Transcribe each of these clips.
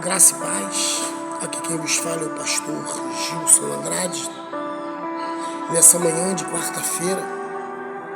Graça e paz, aqui quem vos fala é o pastor Gilson Andrade. Nessa manhã de quarta-feira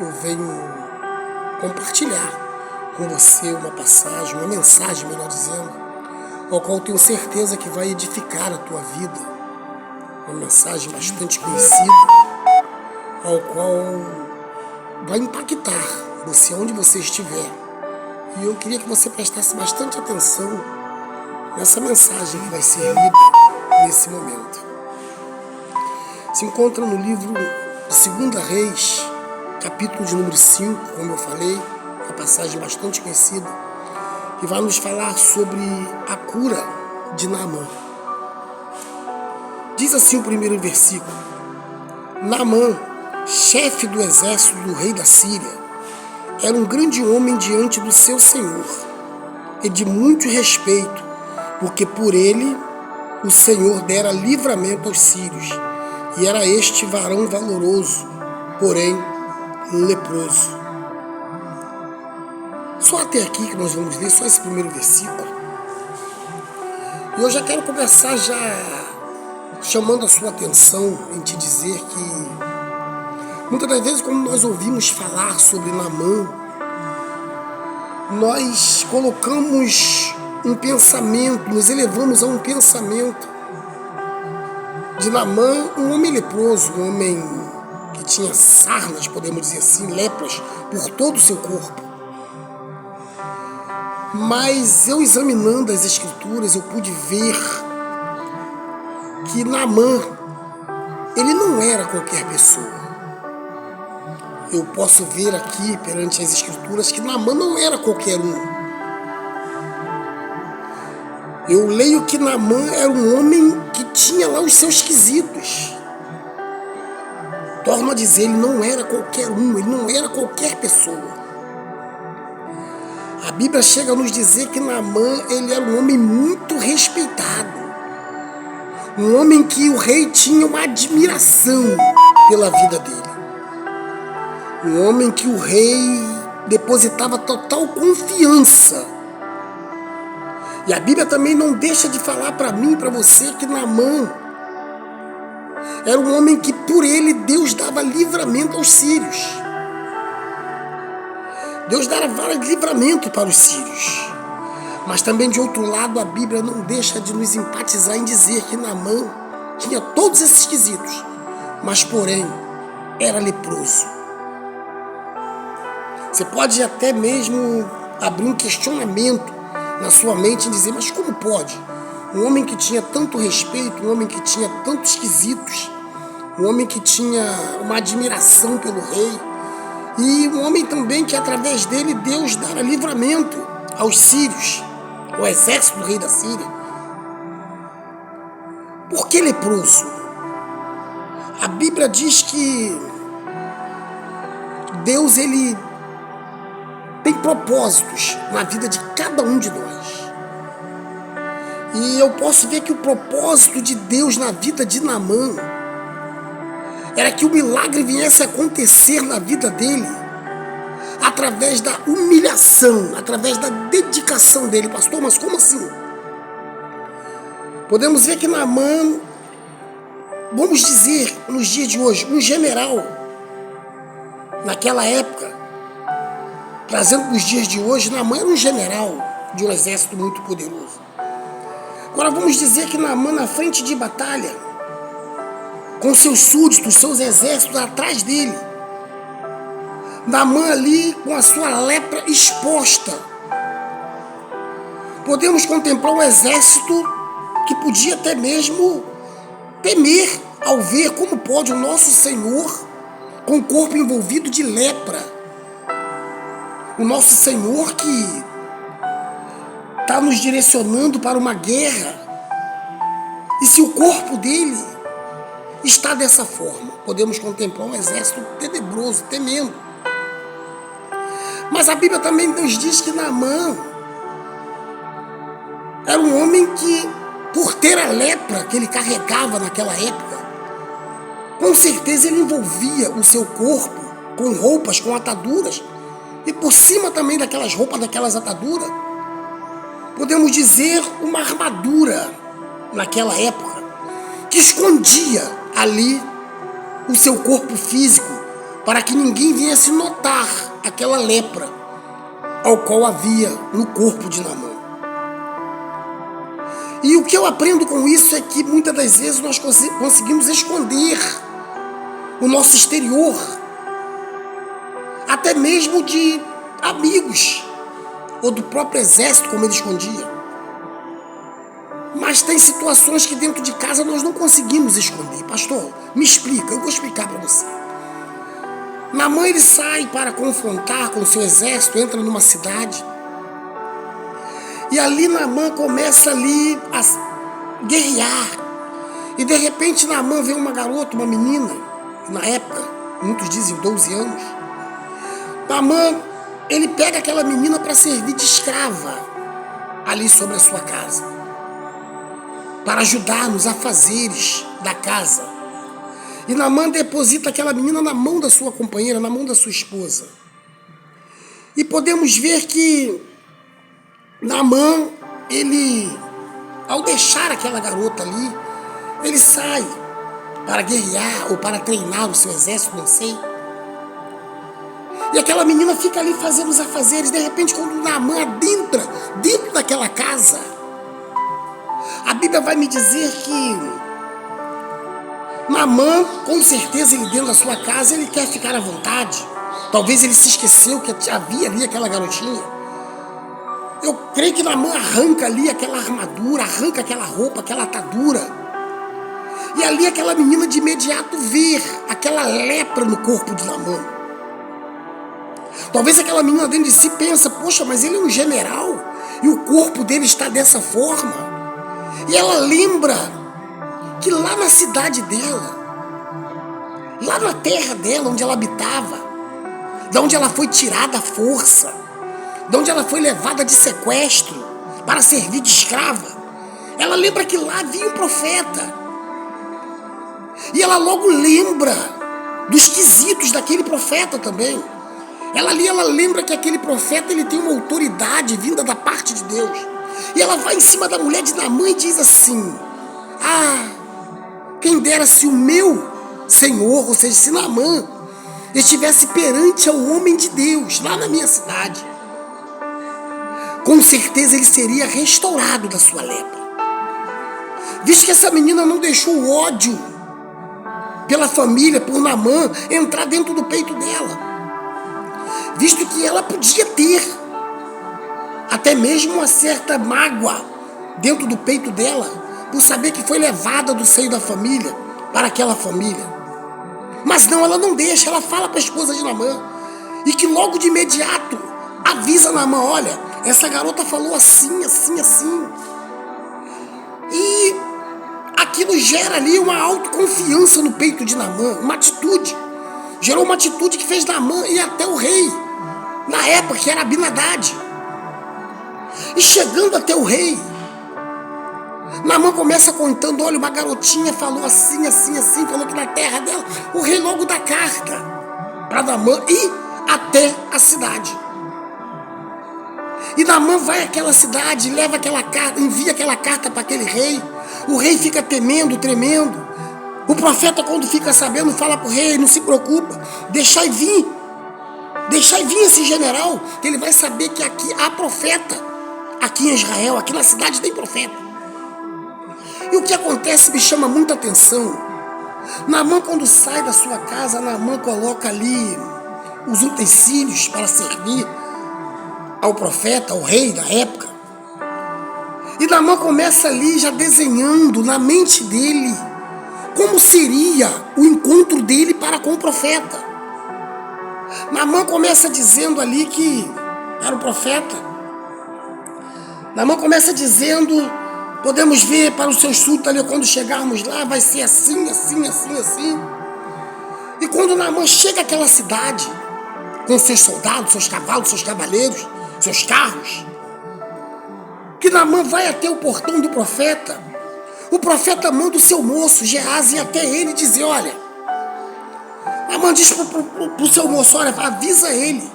eu venho compartilhar com você uma passagem, uma mensagem, melhor dizendo, ao qual tenho certeza que vai edificar a tua vida. Uma mensagem bastante conhecida, ao qual vai impactar você onde você estiver. E eu queria que você prestasse bastante atenção nessa mensagem que vai ser lida nesse momento. Se encontra no livro de 2 Reis, capítulo de número 5, como eu falei, uma passagem bastante conhecida, que vai nos falar sobre a cura de Naamã. Diz assim o primeiro versículo: Naamã, chefe do exército do rei da Síria, era um grande homem diante do seu senhor e de muito respeito, porque por ele o Senhor dera livramento aos sírios, e era este varão valoroso, porém leproso. Só até aqui que nós vamos ler, só esse primeiro versículo. E eu já quero começar chamando a sua atenção em te dizer que muitas das vezes, quando nós ouvimos falar sobre Naamã, nós colocamos um pensamento, nos elevamos a um pensamento de Naamã, um homem leproso, um homem que tinha sarnas, podemos dizer assim, lepras por todo o seu corpo. Mas eu, examinando as escrituras, eu pude ver que Naamã, ele não era qualquer pessoa. Eu posso ver aqui, perante as escrituras, que Naamã não era qualquer um. Eu leio que Naamã era um homem que tinha lá os seus quesitos. Torno a dizer, ele não era qualquer um, ele não era qualquer pessoa. A Bíblia chega a nos dizer que Naamã, ele era um homem muito respeitado. Um homem que o rei tinha uma admiração pela vida dele. Um homem que o rei depositava total confiança. E a Bíblia também não deixa de falar para mim e para você que Naamã era um homem que por ele Deus dava livramento aos sírios. Deus dava livramento para os sírios. Mas também, de outro lado, a Bíblia não deixa de nos empatizar em dizer que Naamã tinha todos esses quesitos, mas porém era leproso. Você pode até mesmo abrir um questionamento na sua mente e dizer, mas como pode? Um homem que tinha tanto respeito, um homem que tinha tantos quesitos, um homem que tinha uma admiração pelo rei, e um homem também que através dele Deus dara livramento aos sírios, ao exército do rei da Síria. Por que leproso? A Bíblia diz que Deus, ele tem propósitos na vida de cada um de nós. E eu posso ver que o propósito de Deus na vida de Naamã era que o milagre viesse a acontecer na vida dele através da humilhação, através da dedicação dele. Pastor, mas como assim? Podemos ver que Naamã, vamos dizer, nos dias de hoje, um general, naquela época, trazendo para os dias de hoje, Naamã era um general de um exército muito poderoso. Agora vamos dizer que Naamã, na frente de batalha, com seus súditos, seus exércitos atrás dele, Naamã ali com a sua lepra exposta. Podemos contemplar um exército que podia até mesmo temer ao ver como pode o nosso Senhor com o corpo envolvido de lepra. O nosso Senhor que está nos direcionando para uma guerra. E se o corpo dele está dessa forma, podemos contemplar um exército tenebroso, temendo. Mas a Bíblia também nos diz que Naamã era um homem que, por ter a lepra que ele carregava naquela época, com certeza ele envolvia o seu corpo com roupas, com ataduras, e por cima também daquelas roupas, daquelas ataduras, podemos dizer, uma armadura naquela época, que escondia ali o seu corpo físico, para que ninguém viesse notar aquela lepra ao qual havia no corpo de Naamã. E o que eu aprendo com isso é que muitas das vezes nós conseguimos esconder o nosso exterior, até mesmo de amigos, ou do próprio exército, como ele escondia. Mas tem situações que dentro de casa nós não conseguimos esconder. Pastor, me explica, eu vou explicar para você. Naamã, ele sai para confrontar com o seu exército, entra numa cidade. E ali Naamã começa ali a guerrear. E de repente Naamã vê uma garota, uma menina, na época, muitos dizem 12 anos. Naamã, ele pega aquela menina para servir de escrava ali sobre a sua casa, para ajudar nos afazeres da casa. E Naamã deposita aquela menina na mão da sua companheira, na mão da sua esposa. E podemos ver que Naamã, ele, ao deixar aquela garota ali, ele sai para guerrear ou para treinar o seu exército, não sei. E aquela menina fica ali fazendo os afazeres. De repente, quando Naamã adentra dentro daquela casa, a Bíblia vai me dizer que Naamã, com certeza, ele dentro da sua casa, ele quer ficar à vontade. Talvez ele se esqueceu que havia ali aquela garotinha. Eu creio que Naamã arranca ali aquela armadura, arranca aquela roupa, aquela atadura. E ali aquela menina de imediato vê aquela lepra no corpo de Naamã. Talvez aquela menina dentro de si pensa, poxa, mas ele é um general e o corpo dele está dessa forma. E ela lembra que lá na cidade dela, lá na terra dela, onde ela habitava, da onde ela foi tirada à força, da onde ela foi levada de sequestro para servir de escrava, ela lembra que lá havia um profeta. E ela logo lembra dos quesitos daquele profeta também. Ela lembra que aquele profeta, ele tem uma autoridade vinda da parte de Deus. E ela vai em cima da mulher de Naamã e diz assim: quem dera se o meu senhor, ou seja, se Naamã estivesse perante ao homem de Deus, lá na minha cidade, com certeza ele seria restaurado da sua lepra. Visto que essa menina não deixou o ódio pela família, por Naamã, entrar dentro do peito dela, visto que ela podia ter até mesmo uma certa mágoa dentro do peito dela, por saber que foi levada do seio da família para aquela família. Mas não, ela não deixa, ela fala para a esposa de Naamã, e que logo de imediato avisa Naamã: olha, essa garota falou assim, assim, assim. E aquilo gera ali uma autoconfiança no peito de Naamã, uma atitude. Gerou uma atitude que fez Naamã ir até o rei, na época que era Abinadade. E chegando até o rei, Naamã começa contando: olha, uma garotinha falou assim, assim, assim, falou que na terra dela. O rei logo dá carta para Naamã ir até a cidade. E Naamã vai àquela cidade, leva aquela carta, envia aquela carta para aquele rei. O rei fica temendo, tremendo. O profeta, quando fica sabendo, fala para o rei: não se preocupa, deixai vir esse general, que ele vai saber que aqui há profeta. Aqui em Israel, aqui na cidade tem profeta. E o que acontece me chama muita atenção. Naamã, quando sai da sua casa, Naamã coloca ali os utensílios para servir ao profeta, ao rei da época. E Naamã começa ali já desenhando na mente dele como seria o encontro dele para com o profeta. Naamã começa dizendo ali que era o profeta. Naamã começa dizendo: podemos ver para os seus súditos ali, quando chegarmos lá, vai ser assim, assim, assim, assim. E quando Naamã chega àquela cidade, com seus soldados, seus cavalos, seus cavaleiros, seus carros, que Naamã vai até o portão do profeta, o profeta manda o seu moço, Geazi, ir até ele e dizer: olha, Naamã diz para o seu moço: olha, avisa ele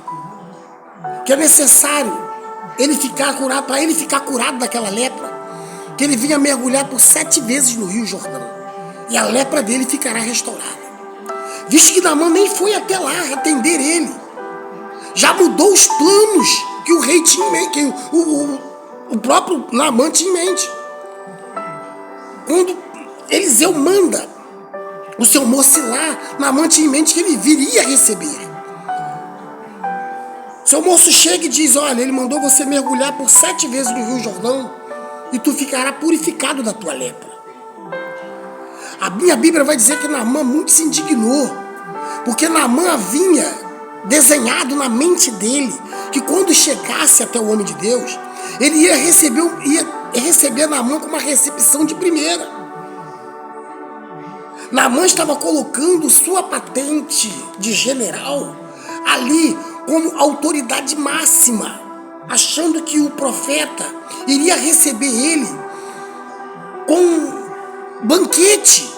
que é necessário ele ficar curado, para ele ficar curado daquela lepra, que ele vinha mergulhar por 7 vezes no Rio Jordão, e a lepra dele ficará restaurada. Visto que Naamã nem foi até lá atender ele, já mudou os planos que o rei tinha em mente, que o próprio Naamã tinha em mente. Quando Eliseu manda o seu moço ir lá, Naamã tinha em mente que ele viria receber. Seu moço chega e diz: olha, ele mandou você mergulhar por 7 vezes no Rio Jordão e tu ficará purificado da tua lepra. A minha Bíblia vai dizer que Naamã muito se indignou, porque Naamã havia desenhado na mente dele que quando chegasse até o homem de Deus, ele ia receber Naamã com uma recepção de primeira. Naamã estava colocando sua patente de general ali como autoridade máxima, achando que o profeta iria receber ele com banquete,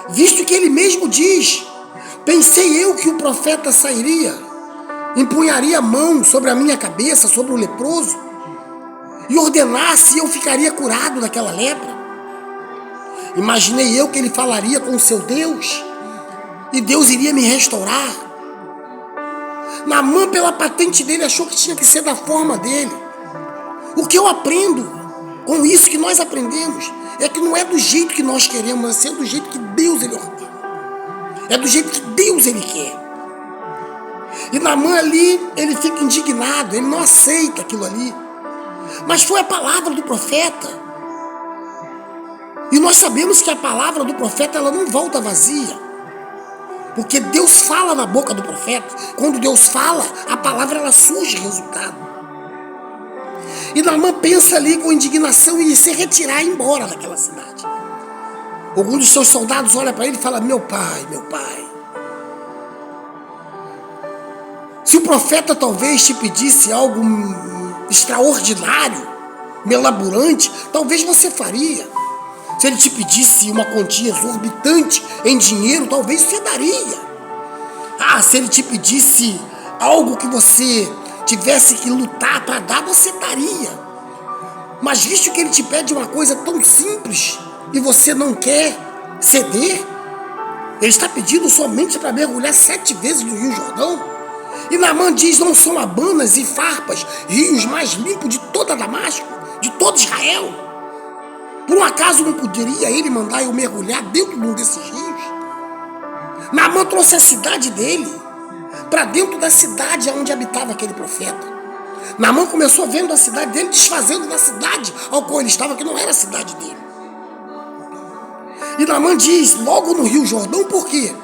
visto que ele mesmo diz: pensei eu que o profeta sairia, empunharia a mão sobre a minha cabeça, sobre o leproso, e ordenasse e eu ficaria curado daquela lepra. Imaginei eu que ele falaria com o seu Deus, e Deus iria me restaurar. Naamã, pela patente dele, achou que tinha que ser da forma dele. O que eu aprendo com isso, que nós aprendemos, é que não é do jeito que nós queremos, mas é do jeito que Deus ele ordena. É do jeito que Deus ele quer. E Naamã ali, ele fica indignado, ele não aceita aquilo ali. Mas foi a palavra do profeta. E nós sabemos que a palavra do profeta, ela não volta vazia. Porque Deus fala na boca do profeta. Quando Deus fala, a palavra ela surge resultado. E Naamã pensa ali com indignação em se retirar e ir embora daquela cidade. Algum dos seus soldados olha para ele e fala: meu pai, se o profeta talvez te pedisse algo extraordinário, melaburante, talvez você faria. Se ele te pedisse uma quantia exorbitante em dinheiro, talvez você daria. Se ele te pedisse algo que você tivesse que lutar para dar, você daria. Mas visto que ele te pede uma coisa tão simples e você não quer ceder, ele está pedindo somente para mergulhar 7 vezes no Rio Jordão. E Naamã diz: não são Abanas e Farpas, rios mais limpos de toda Damasco, de todo Israel? Por um acaso não poderia ele mandar eu mergulhar dentro de um desses rios? Naamã trouxe a cidade dele para dentro da cidade onde habitava aquele profeta. Naamã começou vendo a cidade dele, desfazendo da cidade ao qual ele estava, que não era a cidade dele. E Naamã diz: logo no Rio Jordão, por quê?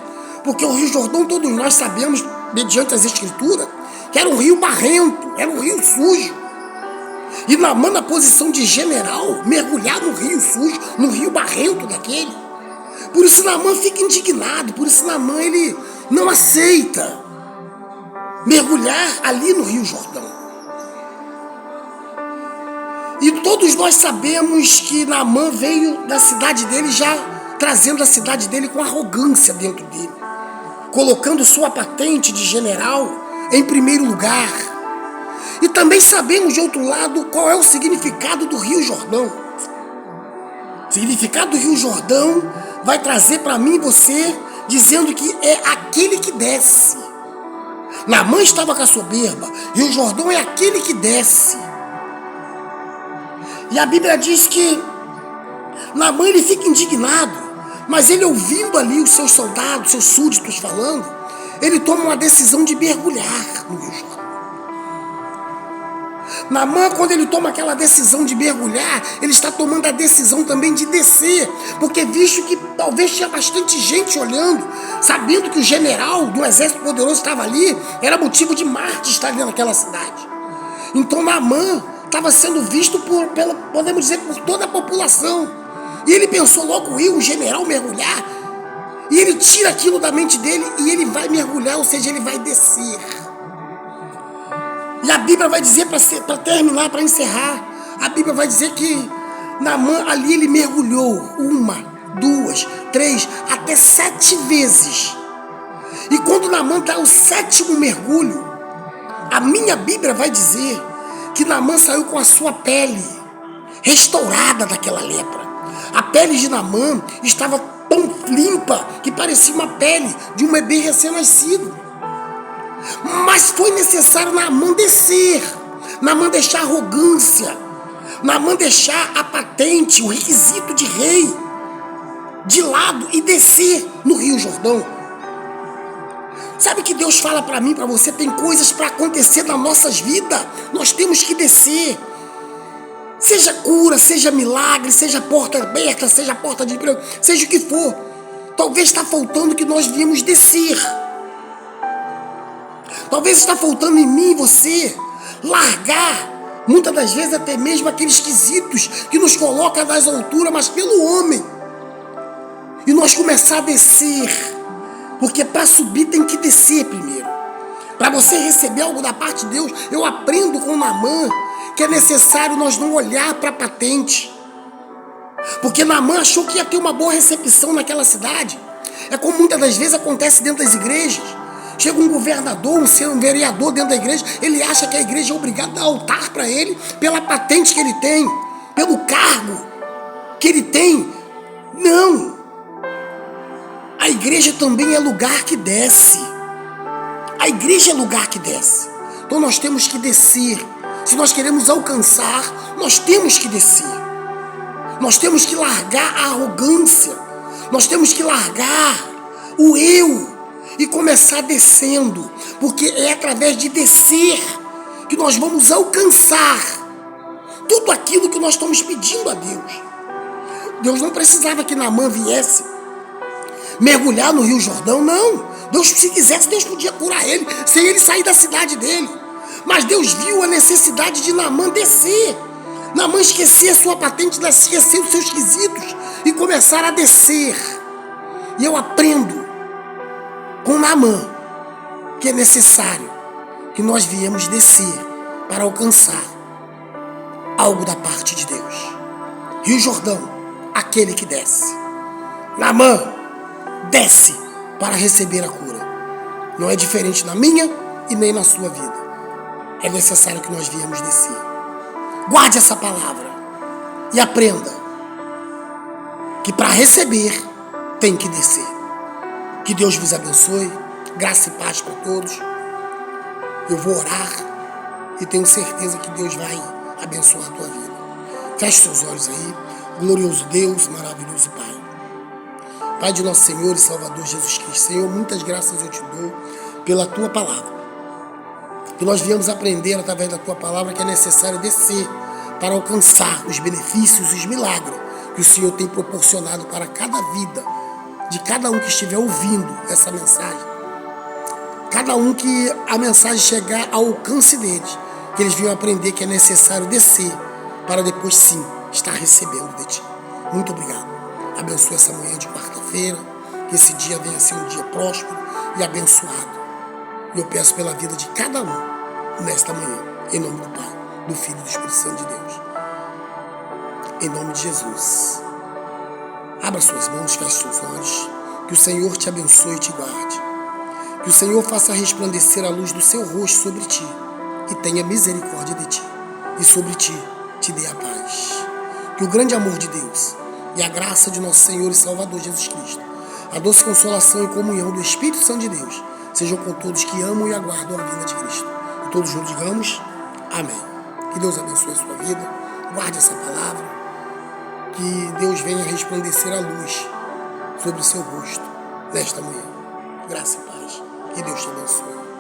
Porque o Rio Jordão, todos nós sabemos, mediante as escrituras, que era um rio barrento, era um rio sujo. E Naamã, na posição de general, mergulhar no rio sujo, no rio barrento daquele. Por isso Naamã fica indignado, por isso Naamã ele não aceita mergulhar ali no Rio Jordão. E todos nós sabemos que Naamã veio da cidade dele já trazendo a cidade dele com arrogância dentro dele, colocando sua patente de general em primeiro lugar. E também sabemos, de outro lado, qual é o significado do Rio Jordão. O significado do Rio Jordão vai trazer para mim e você, dizendo que é aquele que desce. Naamã estava com a soberba, Rio Jordão é aquele que desce. E a Bíblia diz que Naamã ele fica indignado, mas ele, ouvindo ali os seus soldados, seus súditos falando, ele toma uma decisão de mergulhar no Rio Jordão. Naamã, quando ele toma aquela decisão de mergulhar, ele está tomando a decisão também de descer, porque visto que talvez tinha bastante gente olhando, sabendo que o general do exército poderoso estava ali, era motivo de Marte estar ali naquela cidade. Então Naamã estava sendo visto podemos dizer, por toda a população. E ele pensou: logo eu, o general, mergulhar? E ele tira aquilo da mente dele e ele vai mergulhar, ou seja, ele vai descer. E a Bíblia vai dizer, para terminar, para encerrar, a Bíblia vai dizer que Naamã ali ele mergulhou 1, 2, 3, até 7 vezes. E quando Naamã dá o 7º mergulho, a minha Bíblia vai dizer que Naamã saiu com a sua pele restaurada daquela lepra. A pele de Naamã estava tão limpa que parecia uma pele de um bebê recém-nascido. Mas foi necessário Naamã descer, Naamã deixar a arrogância, Naamã deixar a patente, o requisito de rei de lado e descer no Rio Jordão. Sabe que Deus fala para mim, para você, tem coisas para acontecer nas nossas vidas, nós temos que descer. Seja cura, seja milagre, seja porta aberta, seja porta de emprego, seja o que for. Talvez está faltando que nós viemos descer. Talvez está faltando em mim e você largar, muitas das vezes até mesmo aqueles quesitos que nos colocam nas alturas, mas pelo homem. E nós começar a descer, porque para subir tem que descer primeiro. Para você receber algo da parte de Deus, eu aprendo com Naamã que é necessário nós não olhar para a patente. Porque Naamã achou que ia ter uma boa recepção naquela cidade. É como muitas das vezes acontece dentro das igrejas. Chega um governador, um vereador dentro da igreja, ele acha que a igreja é obrigada a dar altar para ele pela patente que ele tem, pelo cargo que ele tem. Não! A igreja também é lugar que desce. A igreja é lugar que desce. Então nós temos que descer. Se nós queremos alcançar, nós temos que descer. Nós temos que largar a arrogância. Nós temos que largar o eu e começar descendo. Porque é através de descer que nós vamos alcançar tudo aquilo que nós estamos pedindo a Deus. Deus não precisava que Naamã viesse mergulhar no Rio Jordão, não. Deus, se quisesse, Deus podia curar ele, sem ele sair da cidade dele. Mas Deus viu a necessidade de Naamã descer. Naamã esquecer a sua patente, esquecer os seus quesitos e começar a descer. E eu aprendo com Naamã que é necessário que nós viemos descer para alcançar algo da parte de Deus. Rio Jordão, aquele que desce. Naamã desce para receber a cura. Não é diferente na minha e nem na sua vida. É necessário que nós viemos descer. Guarde essa palavra e aprenda que para receber tem que descer. Que Deus vos abençoe, graça e paz para todos. Eu vou orar e tenho certeza que Deus vai abençoar a tua vida. Feche seus olhos aí. Glorioso Deus, maravilhoso Pai. Pai de nosso Senhor e Salvador Jesus Cristo. Senhor, muitas graças eu te dou pela tua palavra. Que nós viemos aprender através da tua palavra que é necessário descer para alcançar os benefícios e os milagres que o Senhor tem proporcionado para cada vida de cada um que estiver ouvindo essa mensagem. Cada um que a mensagem chegar ao alcance deles, que eles venham aprender que é necessário descer para depois sim estar recebendo de ti. Muito obrigado. Abençoe essa manhã de quarta-feira, que esse dia venha a ser um dia próspero e abençoado. E eu peço pela vida de cada um nesta manhã, em nome do Pai, do Filho e do Espírito Santo de Deus. Em nome de Jesus. Abra suas mãos, feche seus olhos. Que o Senhor te abençoe e te guarde. Que o Senhor faça resplandecer a luz do seu rosto sobre ti e tenha misericórdia de ti. E sobre ti te dê a paz. Que o grande amor de Deus e a graça de nosso Senhor e Salvador Jesus Cristo, a doce consolação e comunhão do Espírito Santo de Deus, sejam com todos que amam e aguardam a vinda de Cristo. E todos juntos digamos, amém. Que Deus abençoe a sua vida, guarde essa palavra, que Deus venha resplandecer a luz sobre o seu rosto nesta manhã. Graça e paz. Que Deus te abençoe.